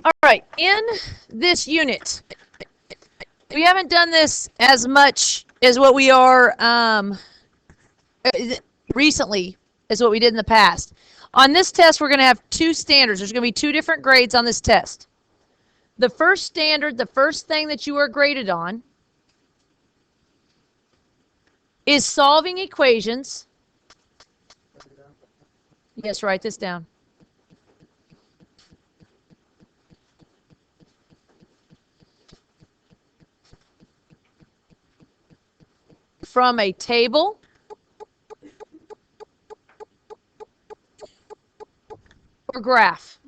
All right, in this unit, we haven't done this as much as what we are recently as what we did in the past. On this test, we're going to have two standards. There's going to be two different grades on this test. The first standard, the first thing that you are graded on, is solving equations. Yes, write this down. From a table or graph.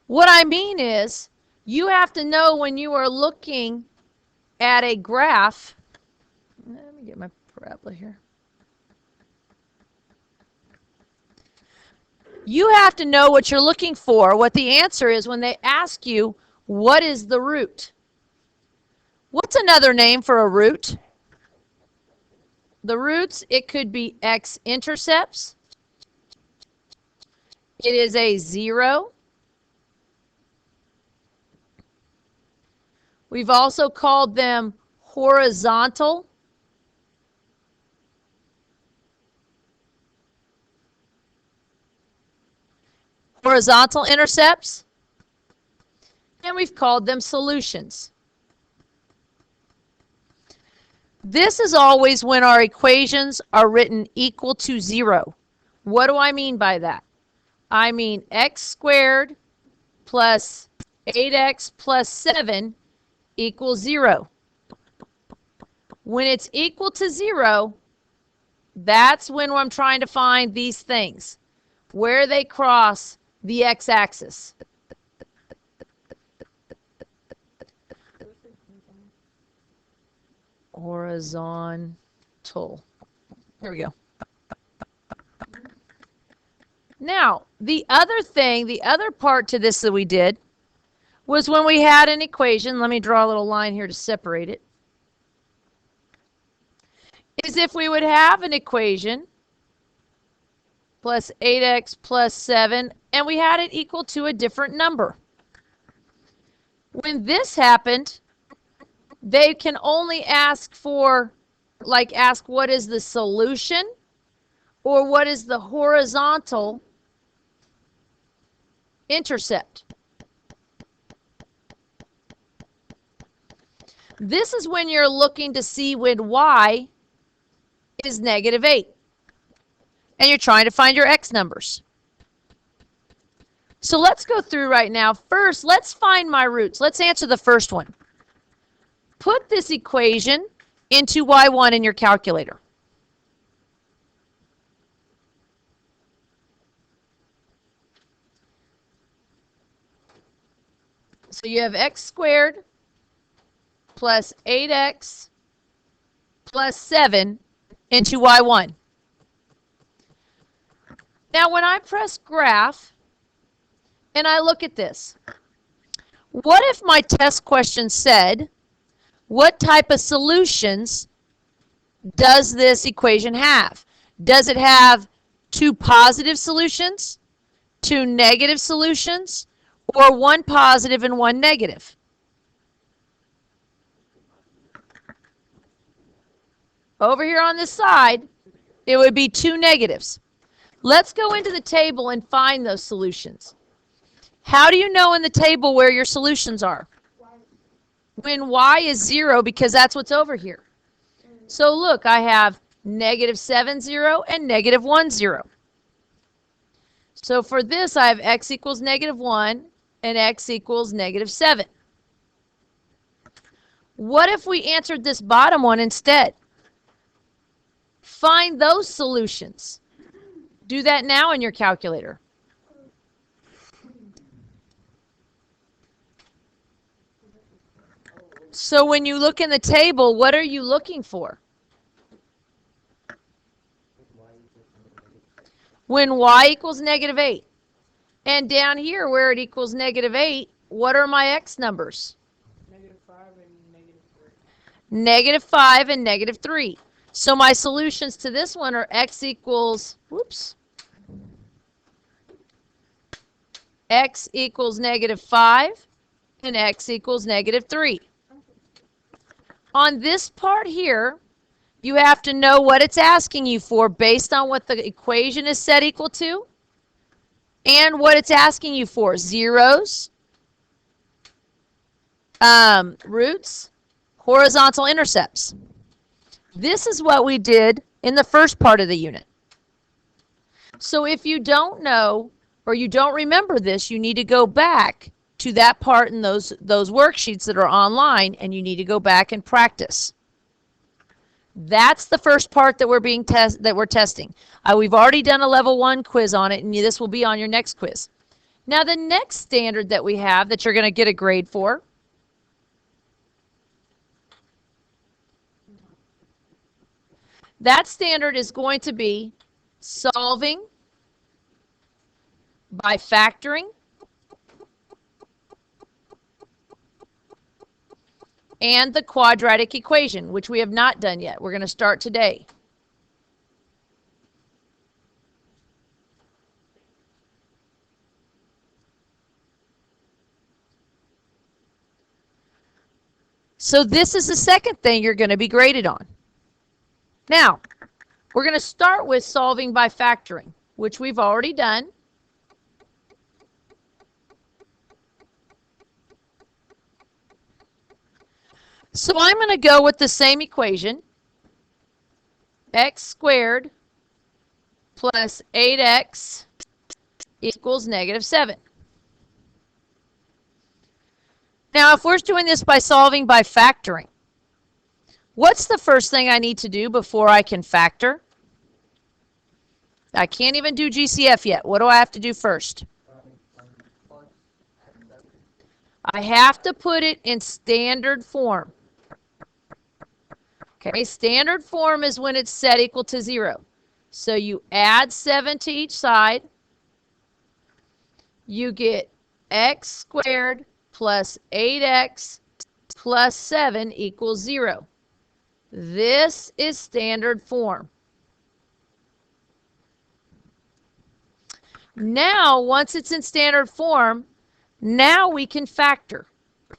What I mean is, you have to know when you are looking at a graph. Let me get my parabola here. You have to know what you're looking for, what the answer is when they ask you, what is the root? What's another name for a root? The roots, it could be x-intercepts. It is a 0. We've also called them horizontal. Horizontal intercepts. And we've called them solutions. This is always when our equations are written equal to 0. What do I mean by that? I mean x squared plus 8x plus 7 equals 0. When it's equal to 0, that's when I'm trying to find these things, where they cross the x-axis. Horizontal. Here we go. Now, the other thing, the other part to this that we did was when we had an equation, let me draw a little line here to separate it, is if we would have an equation plus 8x plus 7, and we had it equal to a different number. When this happened, they can only ask for, ask what is the solution or what is the horizontal intercept. This is when you're looking to see when y is -8. And you're trying to find your x numbers. So let's go through right now. First, let's find my roots. Let's answer the first one. Put this equation into y1 in your calculator. So you have x squared plus 8x plus 7 into y1. Now when I press graph and I look at this, what if my test question said, what type of solutions does this equation have? Does it have 2 positive solutions, 2 negative solutions, or 1 positive and 1 negative? Over here on this side, it would be 2 negatives. Let's go into the table and find those solutions. How do you know in the table where your solutions are? When y is 0, because that's what's over here. So look, I have -7, 0 and -1, 0. So for this, I have x equals -1 and x equals -7. What if we answered this bottom one instead? Find those solutions. Do that now in your calculator. So when you look in the table, what are you looking for? When y equals -8. And down here where it equals -8, what are my x numbers? -5 and -3. -5 and -3. So my solutions to this one are x equals, x equals -5 and x equals -3. On this part here, you have to know what it's asking you for based on what the equation is set equal to and what it's asking you for. Zeros, roots, horizontal intercepts. This is what we did in the first part of the unit. So if you don't know or you don't remember this, you need to go back to that part in those worksheets that are online, and you need to go back and practice. That's the first part that we're testing. We've already done a level 1 quiz on it, and this will be on your next quiz. Now the next standard that we have that you're going to get a grade for, that standard is going to be solving by factoring and the quadratic equation, which we have not done yet. We're going to start today. So this is the second thing you're going to be graded on. Now, we're going to start with solving by factoring, which we've already done. So I'm going to go with the same equation, x squared plus 8x equals -7. Now, if we're doing this by solving by factoring, what's the first thing I need to do before I can factor? I can't even do GCF yet. What do I have to do first? I have to put it in standard form. Okay, standard form is when it's set equal to 0. So you add 7 to each side. You get x squared plus 8x plus 7 equals 0. This is standard form. Now, once it's in standard form, now we can factor.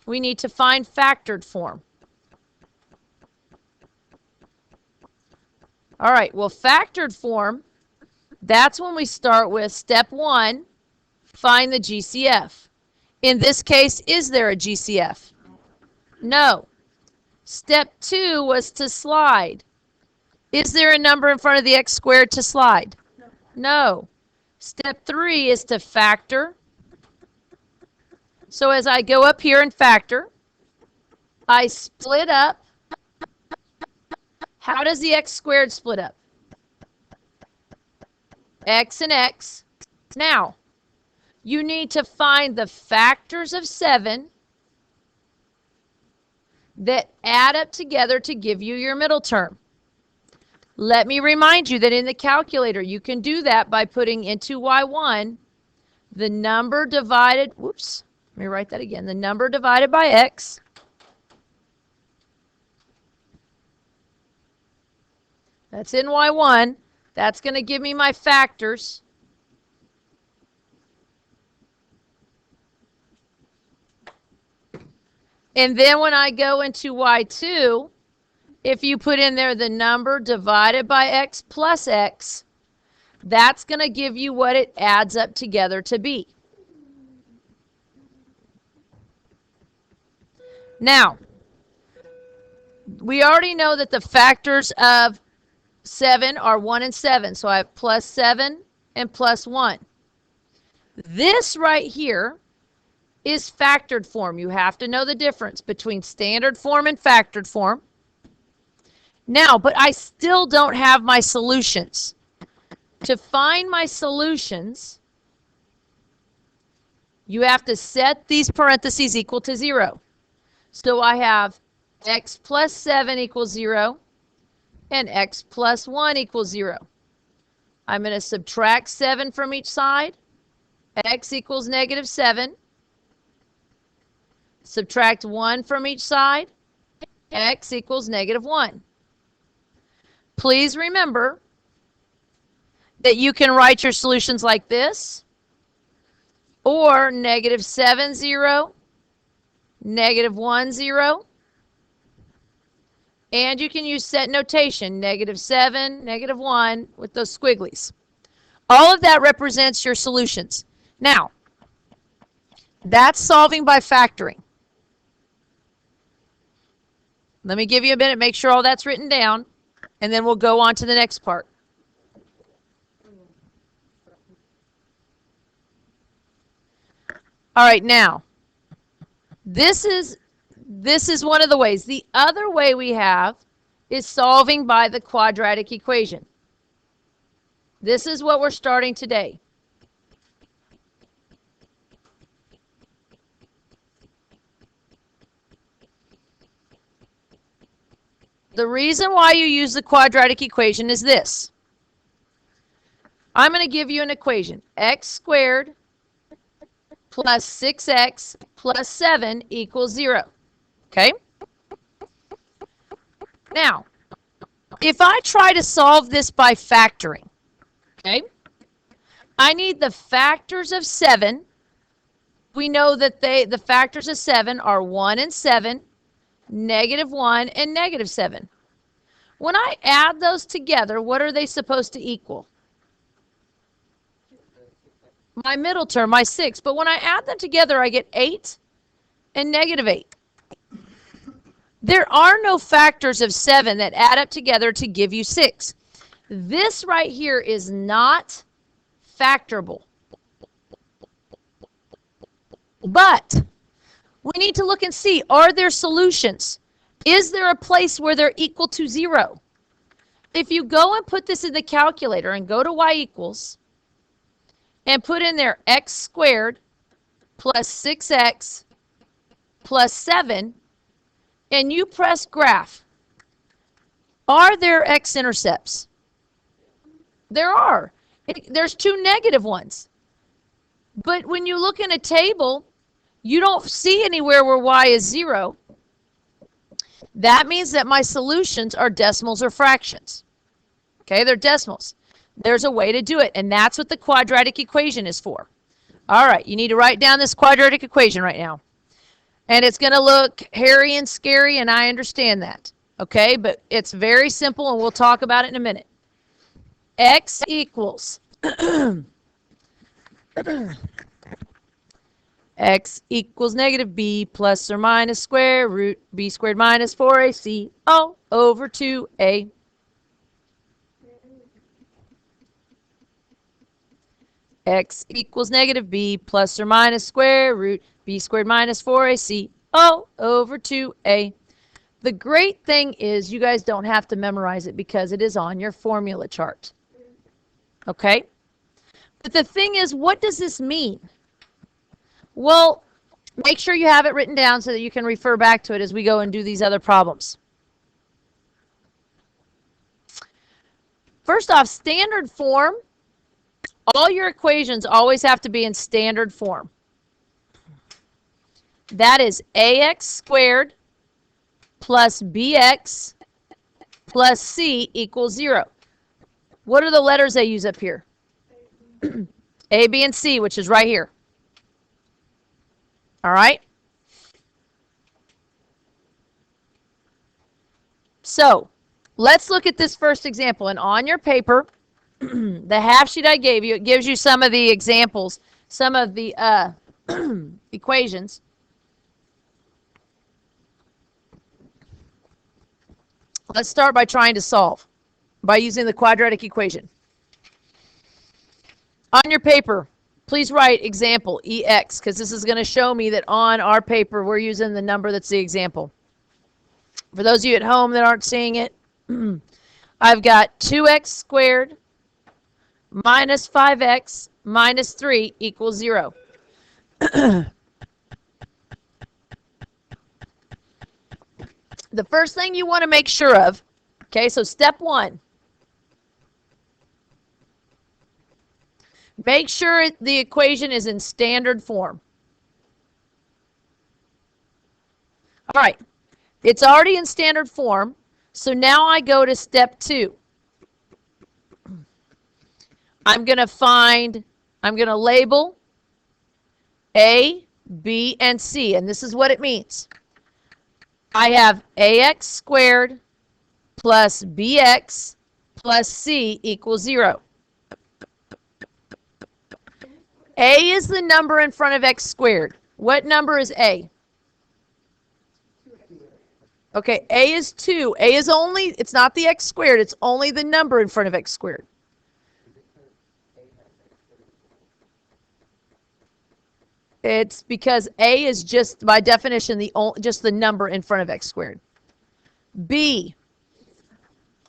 We need to find factored form. All right, well, factored form, that's when we start with step 1, find the GCF. In this case, is there a GCF? No. Step 2 was to slide. Is there a number in front of the x squared to slide? No. Step 3 is to factor. So as I go up here and factor, I split up. How does the x squared split up? X and x. Now, you need to find the factors of 7 that add up together to give you your middle term. Let me remind you that in the calculator, you can do that by putting into y1 the number divided, let me write that again, the number divided by x that's in y1. That's going to give me my factors. And then when I go into y2, if you put in there the number divided by x plus x, that's going to give you what it adds up together to be. Now, we already know that the factors of 7 are 1 and 7. So I have plus 7 and plus 1. This right here is factored form. You have to know the difference between standard form and factored form. Now, but I still don't have my solutions. To find my solutions, you have to set these parentheses equal to 0. So I have x plus 7 equals 0 and x plus 1 equals 0. I'm going to subtract 7 from each side. X equals -7. Subtract 1 from each side. X equals -1. Please remember that you can write your solutions like this, or -7, 0, -1, 0, and you can use set notation, -7, -1 with those squigglies. All of that represents your solutions. Now, that's solving by factoring. Let me give you a minute, make sure all that's written down, and then we'll go on to the next part. All right, now, this is one of the ways. The other way we have is solving by the quadratic equation. This is what we're starting today. The reason why you use the quadratic equation is this. I'm going to give you an equation. X squared plus 6x plus 7 equals 0. Okay? Now, if I try to solve this by factoring, okay, I need the factors of 7. We know that the factors of 7 are 1 and 7, -1 and -7. When I add those together, what are they supposed to equal? My middle term, my 6. But when I add them together, I get 8 and -8. There are no factors of 7 that add up together to give you 6. This right here is not factorable. But we need to look and see, are there solutions? Is there a place where they're equal to 0? If you go and put this in the calculator and go to y equals and put in there x squared plus 6x plus 7, and you press graph, are there x-intercepts? There are. There's 2 negative ones. But when you look in a table, you don't see anywhere where y is 0. That means that my solutions are decimals or fractions. Okay, they're decimals. There's a way to do it, and that's what the quadratic equation is for. All right, you need to write down this quadratic equation right now. And it's going to look hairy and scary, and I understand that. Okay, but it's very simple, and we'll talk about it in a minute. X equals x equals -b plus or minus square root b squared minus 4ac all over 2a. X equals -b plus or minus square root b squared minus 4ac all over 2a. The great thing is you guys don't have to memorize it because it is on your formula chart. Okay? But the thing is, what does this mean? Well, make sure you have it written down so that you can refer back to it as we go and do these other problems. First off, standard form. All your equations always have to be in standard form. That is ax squared plus bx plus c equals 0. What are the letters they use up here? A, B, and C, which is right here. All right? So, let's look at this first example. And on your paper, the half sheet I gave you, it gives you some of the examples, some of the equations. Let's start by trying to solve by using the quadratic equation. On your paper, please write example EX, because this is going to show me that on our paper we're using the number that's the example. For those of you at home that aren't seeing it, I've got 2x squared minus 5x minus 3 equals 0. The first thing you want to make sure of, okay, so step 1. Make sure the equation is in standard form. All right, it's already in standard form, so now I go to step 2. I'm going to label A, B, and C, and this is what it means. I have ax squared plus bx plus c equals 0. A is the number in front of x squared. What number is A? Okay, A is 2. A is only, it's not the x squared, it's only the number in front of x squared. It's because A is just, by definition, just the number in front of x squared. B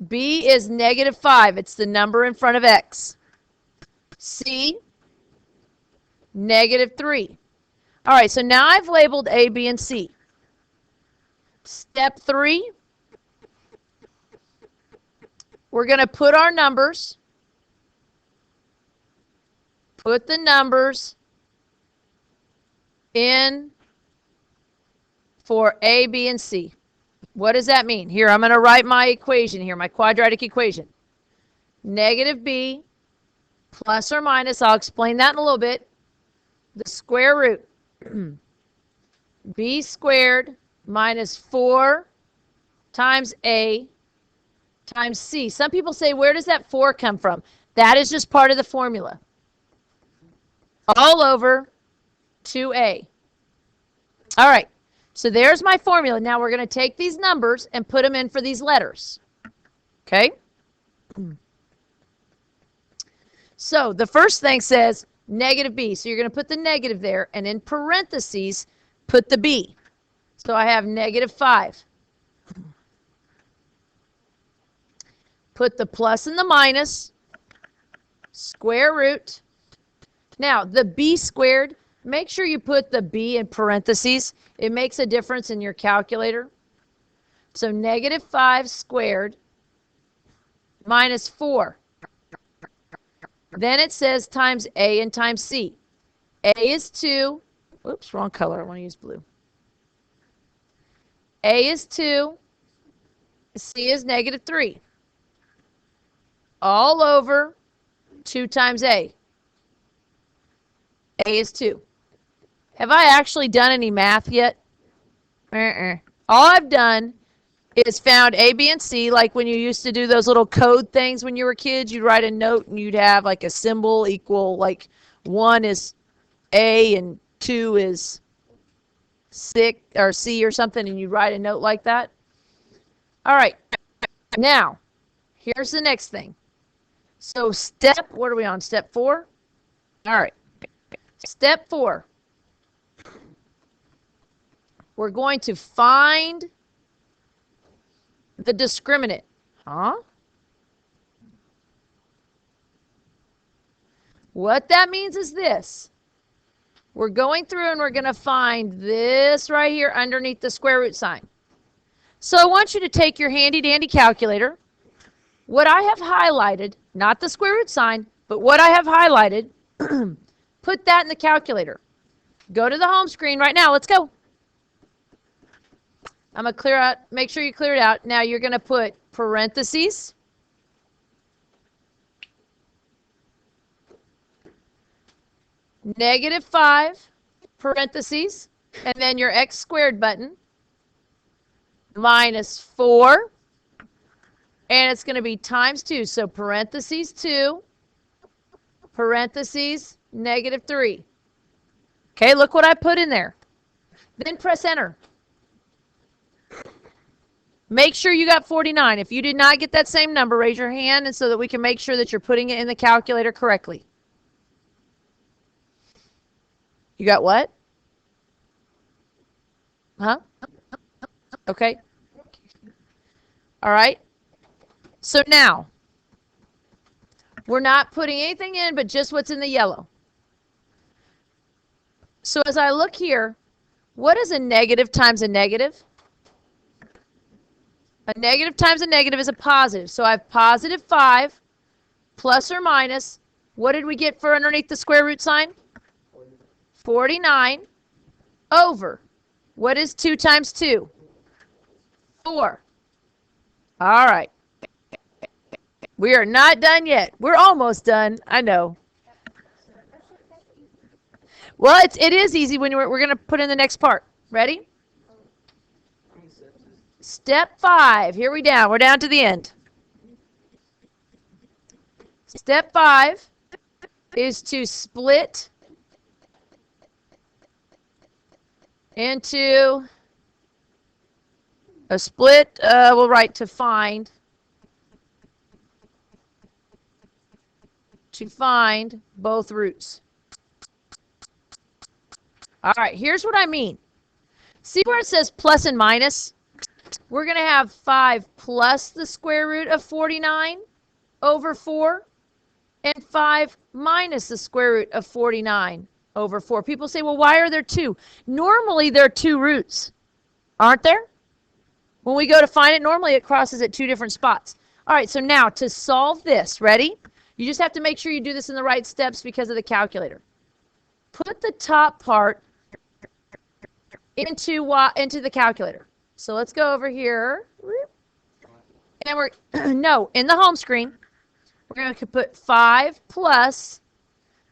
is -5. It's the number in front of x. C, -3. All right, so now I've labeled A, B, and C. Step 3, we're going to put our numbers, put the numbers in for A, B, and C. What does that mean? Here, I'm going to write my equation here, my quadratic equation. -b plus or minus, I'll explain that in a little bit, the square root, b squared minus 4 times A times C. Some people say, where does that 4 come from? That is just part of the formula. All over 2A. All right, so there's my formula. Now we're going to take these numbers and put them in for these letters. Okay? So the first thing says -b. So you're going to put the negative there, and in parentheses, put the b. So I have -5. Put the plus and the minus, square root. Now, the b squared, make sure you put the b in parentheses. It makes a difference in your calculator. So -5 squared minus 4. Then it says times A and times C. A is 2. Oops, wrong color. I want to use blue. A is 2. C is -3. All over 2 times A. A is 2. Have I actually done any math yet? All I've done is found A, B, and C, like when you used to do those little code things when you were kids. You'd write a note and you'd have like a symbol equal, like 1 is A and 2 is 6 or C or something, and you write a note like that. All right. Now, here's the next thing. So what are we on? Step 4? All right. Step 4. We're going to find the discriminant. Huh? What that means is this. We're going through and we're going to find this right here underneath the square root sign. So I want you to take your handy dandy calculator. What I have highlighted, not the square root sign, but what I have highlighted, put that in the calculator. Go to the home screen right now. Let's go. I'm going to clear out, make sure you clear it out. Now you're going to put parentheses, -5, parentheses, and then your x squared button, minus 4, and it's going to be times 2. So parentheses 2, parentheses, -3. Okay, look what I put in there. Then press enter. Make sure you got 49. If you did not get that same number, raise your hand and so that we can make sure that you're putting it in the calculator correctly. You got what? Huh? Okay. All right. So now, we're not putting anything in but just what's in the yellow. So as I look here, what is a negative times a negative? A negative times a negative is a positive. So I have +5 plus or minus. What did we get for underneath the square root sign? 49 over. What is 2 times 2? 4. All right. We are not done yet. We're almost done. I know. Well, it is easy when we're going to put in the next part. Ready? Step 5. Here we down. We're down to the end. Step 5 is to split into a split. We'll write to find both roots. All right, here's what I mean. See where it says plus and minus? We're going to have 5 plus the square root of 49 over 4 and 5 minus the square root of 49 over 4. People say, well, why are there 2? Normally, there are 2 roots, aren't there? When we go to find it, normally it crosses at 2 different spots. All right, so now to solve this, ready? You just have to make sure you do this in the right steps because of the calculator. Put the top part into the calculator. So let's go over here. And we're, no, in the home screen, we're going to put 5 plus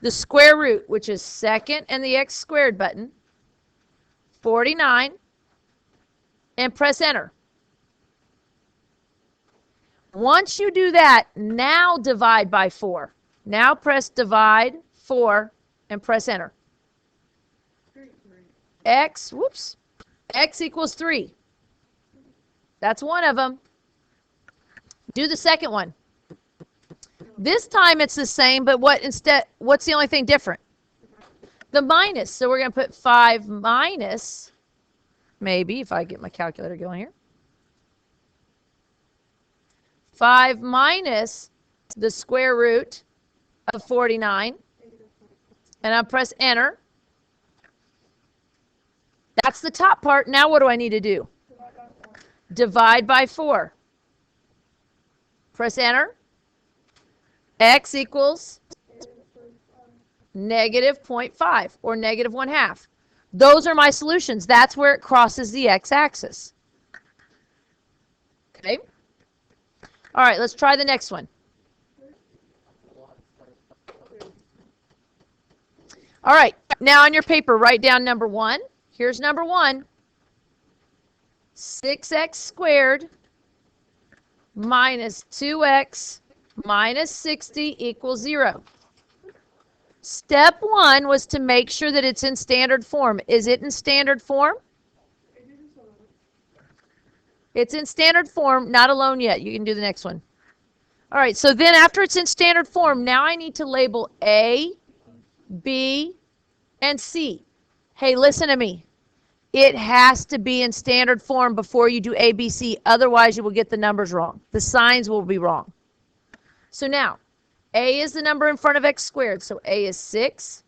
the square root, which is second and the x squared button, 49, and press enter. Once you do that, now divide by 4. Now press divide 4 and press enter. X equals 3. That's one of them. Do the second one. This time it's the same, but what's the only thing different? The minus. So we're going to put 5 minus, maybe if I get my calculator going here. 5 minus the square root of 49. And I'll press enter. That's the top part. Now what do I need to do? Divide by 4. Press enter. X equals negative 0.5 or negative 1/2. Those are my solutions. That's where it crosses the x-axis. Okay. All right, let's try the next one. All right, now on your paper, write down number 1. Here's number 1. 6x squared minus 2x minus 60 equals 0. Step 1 was to make sure that it's in standard form. Is it in standard form? It's in standard form, not alone yet. You can do the next one. All right, so then after it's in standard form, now I need to label A, B, and C. Hey, listen to me. It has to be in standard form before you do A, B, C. Otherwise, you will get the numbers wrong. The signs will be wrong. So now, A is the number in front of x squared. So A is 6.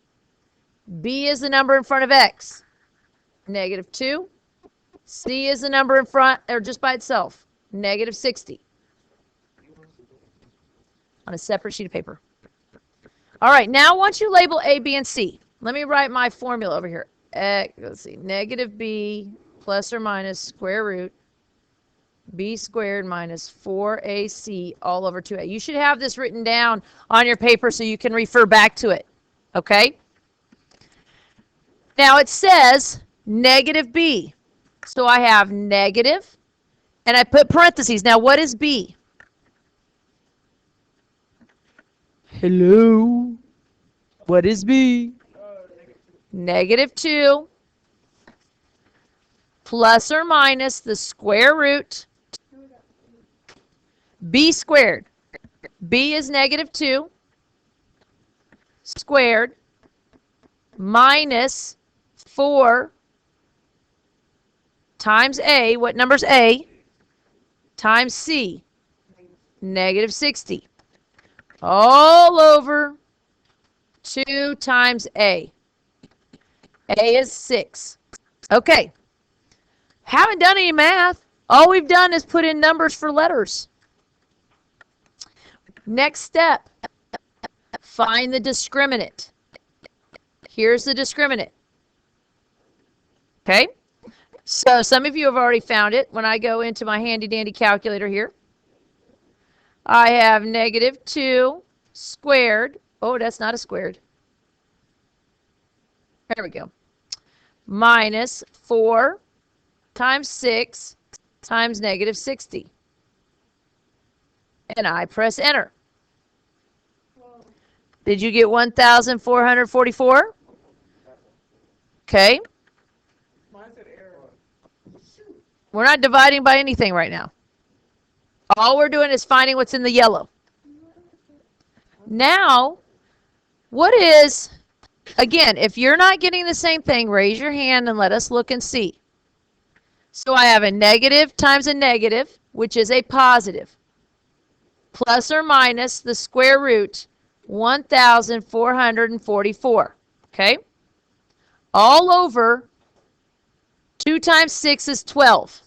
B is the number in front of x, negative 2. C is the number in front, or just by itself, negative 60. On a separate sheet of paper. All right, now once you label A, B, and C, let me write my formula over here. Let's see, negative b plus or minus square root b squared minus 4ac all over 2a. You should have this written down on your paper so you can refer back to it. Okay? Now it says negative b. So I have negative, and I put parentheses. Now what is b? Hello? What is b? Negative 2 plus or minus the square root b squared. B is negative 2 squared minus 4 times a. What number's a? Times c. Negative 60. All over 2 times a. A is 6. Okay. Haven't done any math. All we've done is put in numbers for letters. Next step. Find the discriminant. Here's the discriminant. Okay. So some of you have already found it when I go into my handy dandy calculator here. I have negative 2 squared. Oh, that's not a squared. There we go. Minus 4 times 6 times negative 60. And I press enter. Did you get 1,444? Okay. We're not dividing by anything right now. All we're doing is finding what's in the yellow. Now, what is, again, if you're not getting the same thing, raise your hand and let us look and see. So I have a negative times a negative, which is a positive, plus or minus the square root 1,444. Okay? All over 2 times 6 is 12.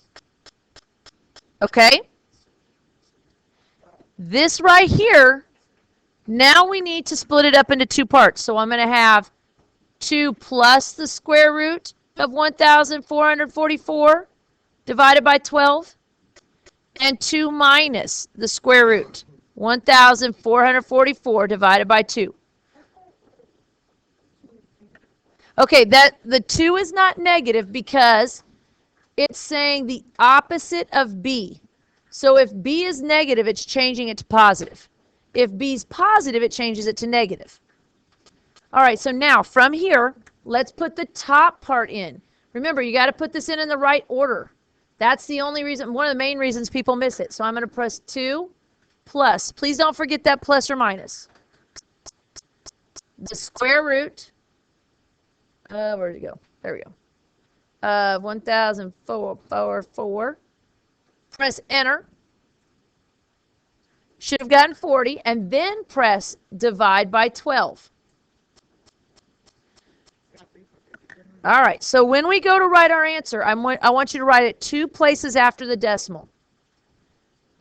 Okay? This right here, now we need to split it up into 2 parts. So I'm going to have 2 plus the square root of 1,444 divided by 12, and 2 minus the square root, 1,444 divided by 2. Okay, the 2 is not negative because it's saying the opposite of B. So if B is negative, it's changing it to positive. If B is positive, it changes it to negative. All right, so now from here, let's put the top part in. Remember, you got to put this in the right order. That's the only reason, one of the main reasons people miss it. So I'm going to press 2 plus. Please don't forget that plus or minus. The square root. Where did it go? There we go. 1,444. Press enter. Should have gotten 40, and then press divide by 12. All right, so when we go to write our answer, I want you to write it 2 places after the decimal.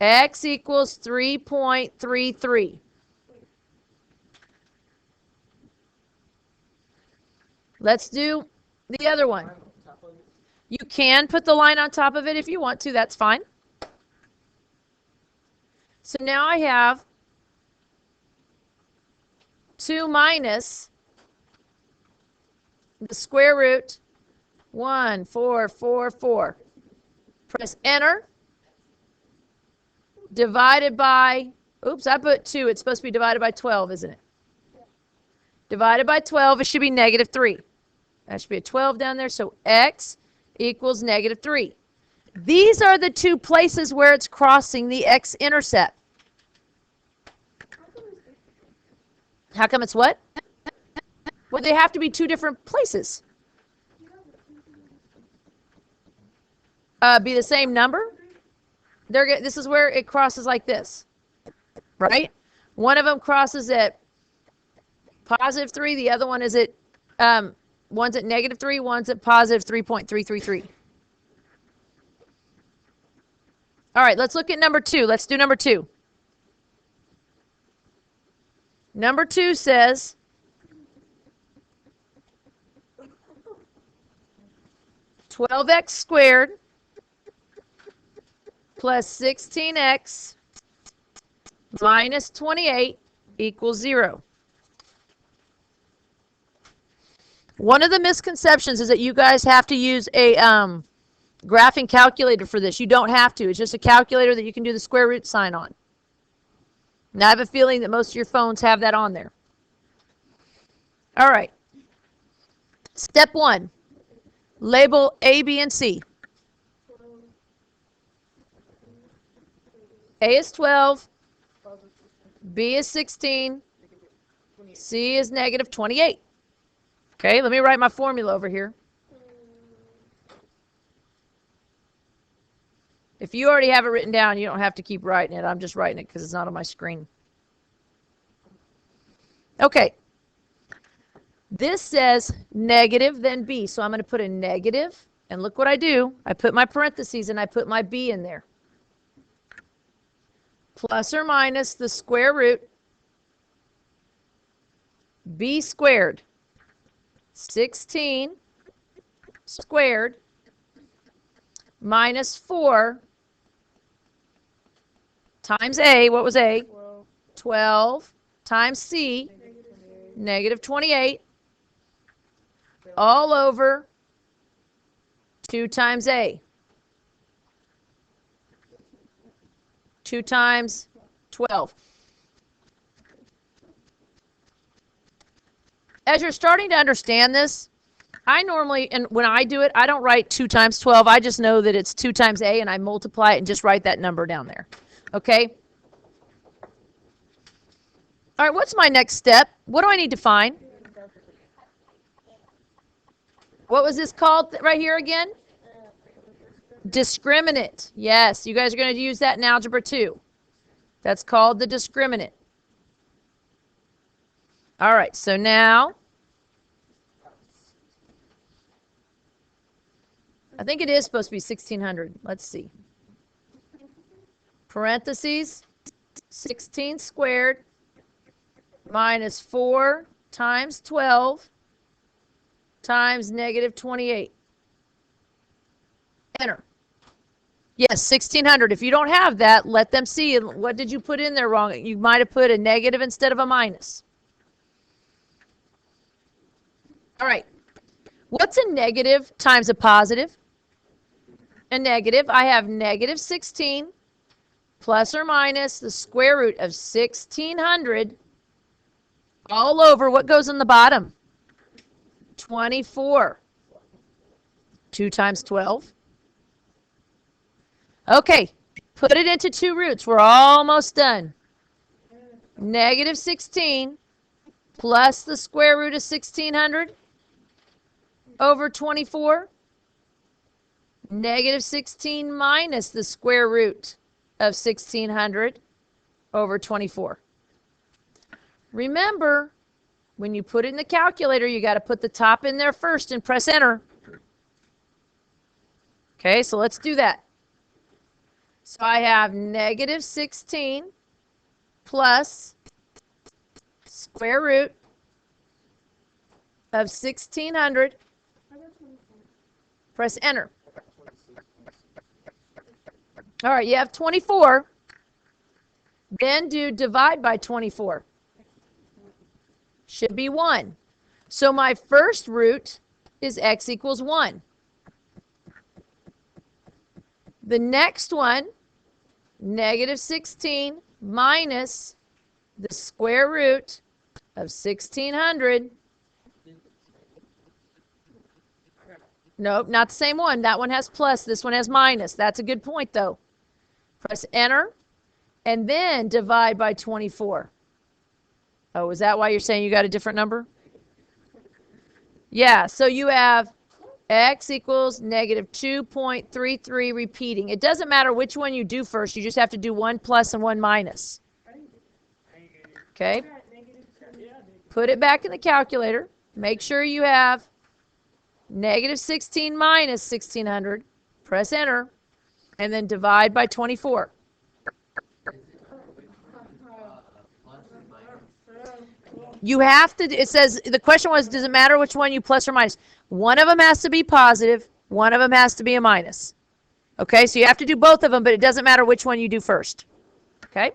X equals 3.33. Let's do the other one. You can put the line on top of it if you want to. That's fine. So now I have 2 minus the square root 1,444. Press enter. Divided by, oops, I put 2. It's supposed to be divided by 12, isn't it? Divided by 12, it should be negative 3. That should be a 12 down there. So x equals negative 3. These are the 2 places where it's crossing the x-intercept. How come it's what? Well, they have to be 2 different places. Be the same number? This is where it crosses like this, right? One of them crosses at positive 3. The other one is at, one's at negative 3. One's at positive 3.333. All right, let's look at number 2. Let's do number 2. Number 2 says, (12x squared plus 16x minus 28 equals 0. One of the misconceptions is that you guys have to use a graphing calculator for this. You don't have to. It's just a calculator that you can do the square root sign on. And I have a feeling that most of your phones have that on there. All right. Step 1. Label A, B, and C. A is 12. B is 16. C is negative 28. Okay, let me write my formula over here. If you already have it written down, you don't have to keep writing it. I'm just writing it because it's not on my screen. Okay. This says negative, then B. So I'm going to put a negative, and look what I do. I put my parentheses, and I put my B in there. Plus or minus the square root B squared. 16 squared minus 4 times A, what was A? 12. 12 times C, negative 28, all over 2 times A. 2 times 12. As you're starting to understand this, I normally, and when I do it, I don't write 2 times 12. I just know that it's 2 times A, and I multiply it and just write that number down there. Okay? All right, what's my next step? What do I need to find? What was this called right here again? Discriminant. Yes, you guys are going to use that in Algebra 2. That's called the discriminant. All right, so now, I think it is supposed to be 1600. Let's see. Parentheses, 16 squared minus 4 times 12 times negative 28. Enter. Yes, 1600. If you don't have that, let them see. What did you put in there wrong? You might have put a negative instead of a minus. All right. What's a negative times a positive? A negative. I have negative 16 plus or minus the square root of 1600 all over what goes in the bottom? 24. 2 times 12. Okay, put it into 2 roots. We're almost done. Negative 16 plus the square root of 1600 over 24. Negative 16 minus the square root of 1600 over 24. Remember, when you put it in the calculator, you got to put the top in there first and press enter. Okay, so let's do that. So I have negative 16 plus square root of 1600. Press enter. All right, you have 24. Then do divide by 24. Should be 1. So my first root is x equals 1. The next one, negative 16 minus the square root of 1600. Nope, not the same one. That one has plus. This one has minus. That's a good point, though. Press enter, and then divide by 24. Oh, is that why you're saying you got a different number? Yeah, so you have x equals negative 2.33 repeating. It doesn't matter which one you do first. You just have to do 1 plus and 1 minus. Okay? Put it back in the calculator. Make sure you have negative 16 minus 1600. Press enter. And then divide by 24. You have to, it says, the question was, does it matter which one you plus or minus? One of them has to be positive. One of them has to be a minus. Okay, so you have to do both of them, but it doesn't matter which one you do first. Okay?